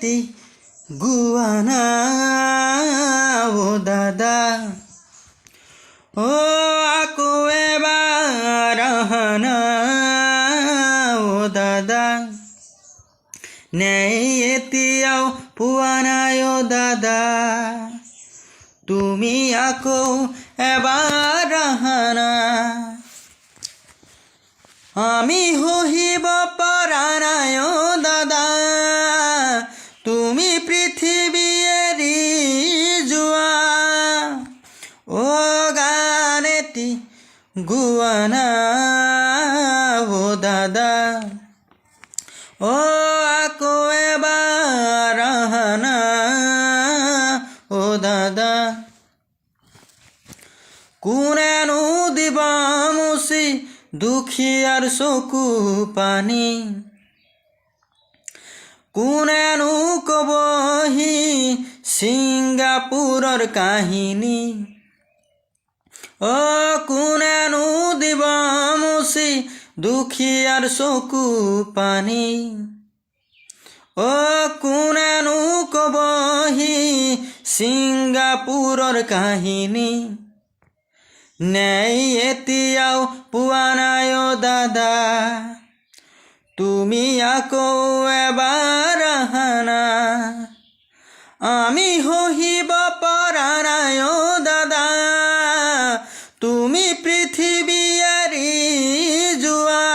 গানেতি Guiana ও দাদা ও আকো এবাৰ আহানা ও দাদা নেই এতিয়াও পোৱা নাই ও দাদা তুমি আকৌ এবাৰ আহানা আমি সহিব পৰা নাই ও দাদা তুমি পৃথিৱী এৰি যোৱা ও গানেতি গুৱানা ও দাদা ও আকৌ এবাৰ আহানা ও দাদা কোনেনো দিব মুচি দুখীয়াৰ চকু পানী কোনেনো কবহি ছিংগাপুৰৰ কাহিনী ও কোনেনো দিব মুচি দুখীয়াৰ চকু পানী ও কোনেনো কবহি ছিংগাপুৰৰ কাহিনী নেই এতিয়াও পোৱা নাই ও দাদা তুমি আকৌ এবাৰ আহানা আমি সহিব পৰা নাই ও দাদা তুমি পৃথিৱী এৰি যোৱা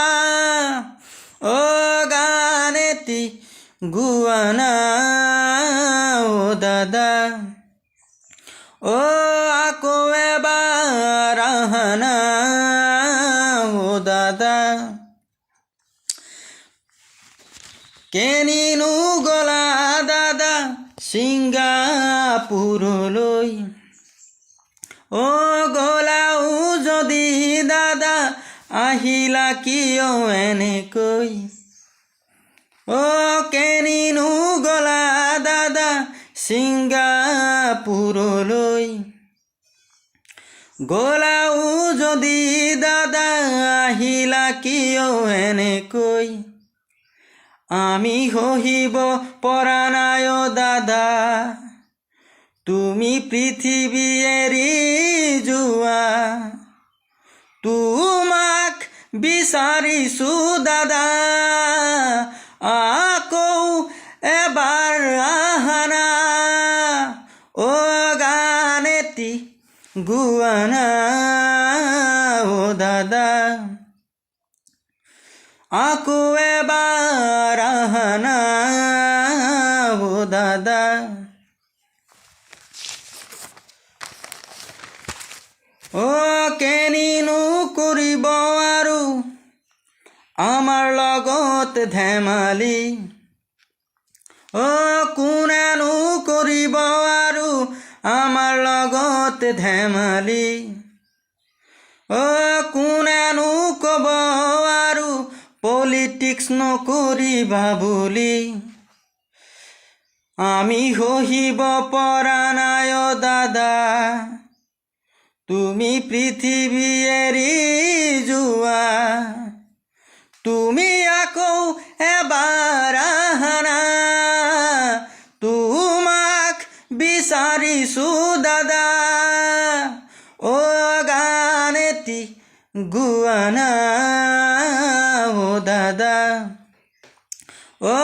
ও গানেতি গুৱানা ও দাদা ও আকৌ এবাৰ আহানা ও দাদা কেনিনো গলা দাদা ছিংগাপুৰলৈ ও গলাও যদি দাদা আহিলা কিয় এনেকৈ ও কেনিনো গলা দাদা ছিংগাপুৰলৈ গলাও যদি দাদা আহিলা কিয় এনেকৈ আমি সহিব পৰা নাই ও দাদা তুমি পৃথিৱী এৰি যোৱা তোমাক বিচাৰিছো দাদা আকৌ এবাৰ আহানা ও গানেতি গুৱানা ও দাদা আকৌ এবাৰ আহানা ও দাদা ও কেনিনো কৰিব আৰু আমাৰ লগত ধেমালি ও কোনেনো কৰিব আৰু আমাৰ লগত ধেমালি ও কোনেনো কব আৰু পলিটিক্স নকৰিবা বুলি আমি সহিব পৰা নাই ও দাদা তুমি পৃথিৱী এৰি যোৱা তুমি আকৌ এবাৰ আহানা তোমাক বিচাৰিছো দাদা ও গানেতি গুৱানা ও দাদা ও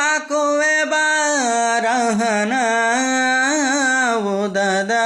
আকৌ এবাৰ আহানা ও দাদা